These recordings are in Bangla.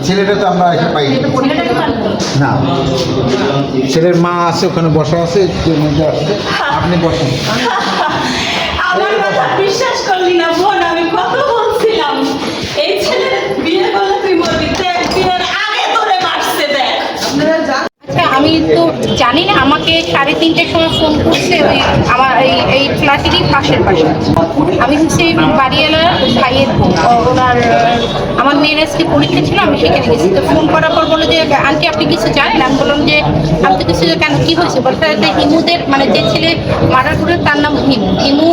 ছেলেটা তো আমরা এসে পাই না, ছেলের মা আছে ওখানে বসা আছে, আপনি বসেন। আমার কথা বিশ্বাস করলি না বোন, আমি কত বলছিলাম এই ছেলের বিয়ে করলে তুই মরবি, দেখ বিয়ের আগে তোরে মারছে দেখ। আচ্ছা, আমি তো জানি না, আমাকে 3:30টার সময় ফোন করছে ওই আমার এই ফ্ল্যাটেরই পাশের পাশে। আমি হচ্ছে বাড়িওয়ালা ভাইয়ের ওনার আমার মেয়ের আজকে পরীক্ষা ছিল, আমি সেখানে গেছি। তো ফোন করার পর বললো যে আন্টি আপনি কিছু জানেন? আমি বললাম যে আমি তো কিছু, কেন কী হয়েছে? বলতে যে হিমুদের মানে যে ছেলে মার্ডার করে তার নাম হিমু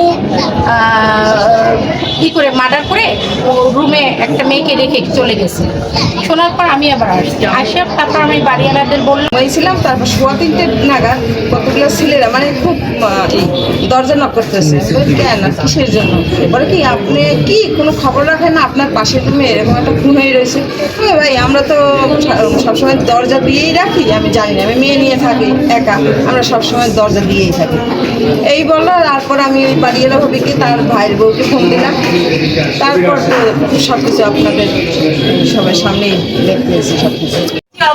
কী করে মার্ডার করে ও রুমে একটা মেয়েকে রেখে চলে গেছে। শোনার পর আমি আবার আসি, তারপর আমি বাড়িওয়ালাদের বললাম ছিলাম। তারপর 3:15 নাগাদ কতগুলো ছেলেরা মানে খুব দরজা নক করতেছে, কেন কিসের জন্য? বলে কি আপনি কি কোনো খবর রাখেন না, আপনার পাশের রুমে এরকম একটা খুন হয়ে রয়েছে? ভাই আমরা তো সবসময় দরজা দিয়েই রাখি, আমি জানি না, আমি মেয়ে নিয়ে থাকি একা, আমরা সবসময় দরজা দিয়েই থাকি এই বললো। তারপর আমি ওই বাড়িওয়ালা ভাবে কি তার ভাইয়ের বউকে ফোন দিলাম, তারপর সব কিছু আপনাদের সবার সামনেই দেখতেছি সব কিছু।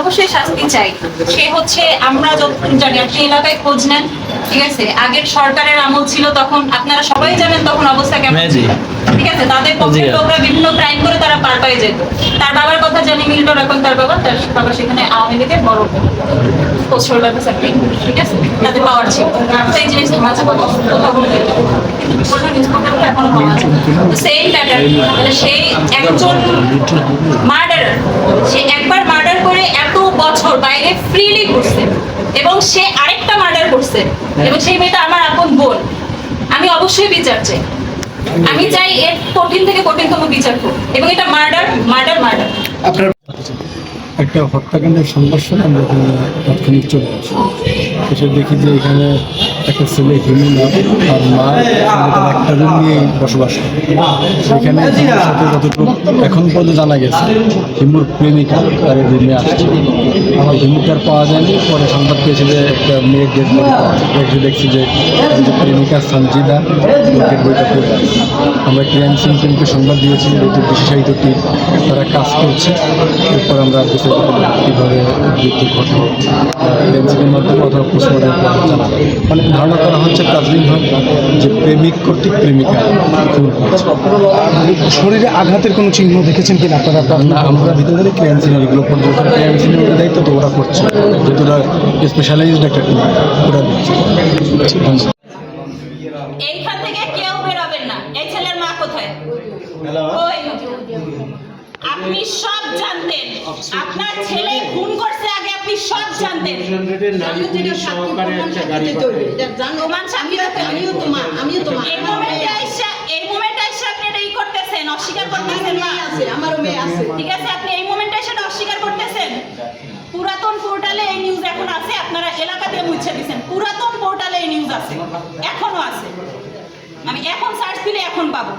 অবশ্যই শাস্তি চাই। সে হচ্ছে আমরা যতক্ষণ জানি, আপনি এলাকায় খোঁজ নেন, ঠিক আছে? আগের সরকারের আমল ছিল, তখন আপনারা সবাই জানেন তখন অবস্থা কেমন ছিল, ঠিক আছে? তাদের পক্ষের লোকরা বিভিন্ন ক্রাইম করে তারা পার পাই যেত। তার বাবার কথা জানি, মিল্টন এখন তার বাবা সেখানে আওয়ামী লীগের বড় পোস্ট হোল্ডার, ঠিক আছে? তাদের পাওয়ার ছিল, সেই জিনিস মাঝে কথা বলতে এখন পাওয়া যায়। সেম প্যাটার্ন, মানে সেই একজন মার্ডারার, সে একবার মার্ডার করে এত বছর বাইরে ফ্রিলি ঘুরছে, এবং সে আরেকটা মার্ডার করছে, এবং সেই মেয়েটা আমার আপন বোন। আমি অবশ্যই বিচার চাই, আমি চাই এর কঠিন থেকে কঠিনতম বিচার করব, এবং এটা মার্ডার মার্ডার মার্ডার। আপনার একটা হত্যাকাণ্ডের সংঘর্ষ আমরা এখানে তাৎক্ষণিক চলে আসি, এসে দেখি যে এখানে একটা ছেলে হিমু নাম, আর মা তার একটা রুম নিয়ে বসবাস করে। সেখানে হিমুর সাথে যতটুকু এখন পর্যন্ত জানা গেছে, হিমুর প্রেমিকা তার রুমে আসছে। হিমুটার পাওয়া যায়নি, পরে সংবাদ পেয়েছে যে একটা মেয়ের ডেড বডি পাওয়া যায়। দেখছি যে প্রেমিকা সঞ্জিদা ডেড বডিটা পড়ে আছে। আমরা ক্রাইম সিন টিমকে সংবাদ দিয়েছি, যেহেতু বিশেষায়িত টিম তারা কাজ করছে। এরপর আমরা কীভাবে মৃত্যুর ঘটনা ফরেনসিকের মাধ্যমে অথবা পোস্টমর্টমের পর জানা যায়। মানে ধারণা করা হচ্ছে তাজরিন হক যে প্রেমিক কর্তৃক প্রেমিকা খুন হয়েছে। শরীরে আঘাতের কোনো চিহ্ন দেখেছেন কিনা আপনারা? না, আমরা ভিতরে ক্রাইম সিন এগুলো পর্যন্ত ক্রাইম সিনের ওদের দায়িত্ব তো ওরা করছে, যেহেতু ওরা স্পেশালাইজড একটা টিম ওরা দিচ্ছে। এইখান থেকে কেউ বেরোবেন না। এই ছেলের মা কোথায়? ওই আপনি সব জানতেন, আপনার ছেলে খুন করছে আগে, আপনি সব জানতেন। এই মোমেন্টে এসে আপনি এটা করতেছেন, অস্বীকার করতেছেন না? আমারও মেয়ে আছে, ঠিক আছে, আপনি এই মোমেন্টে এসে অস্বীকার করতেছেন। পুরাতন পোর্টালে এই নিউজ এখন আছে, আপনারা এলাকা দিয়ে মুছে দিচ্ছেন। পুরাতন পোর্টালে এই নিউজ আছে, এখনো আছে। আমি এখন সার্চ দিলে এখন পাবো।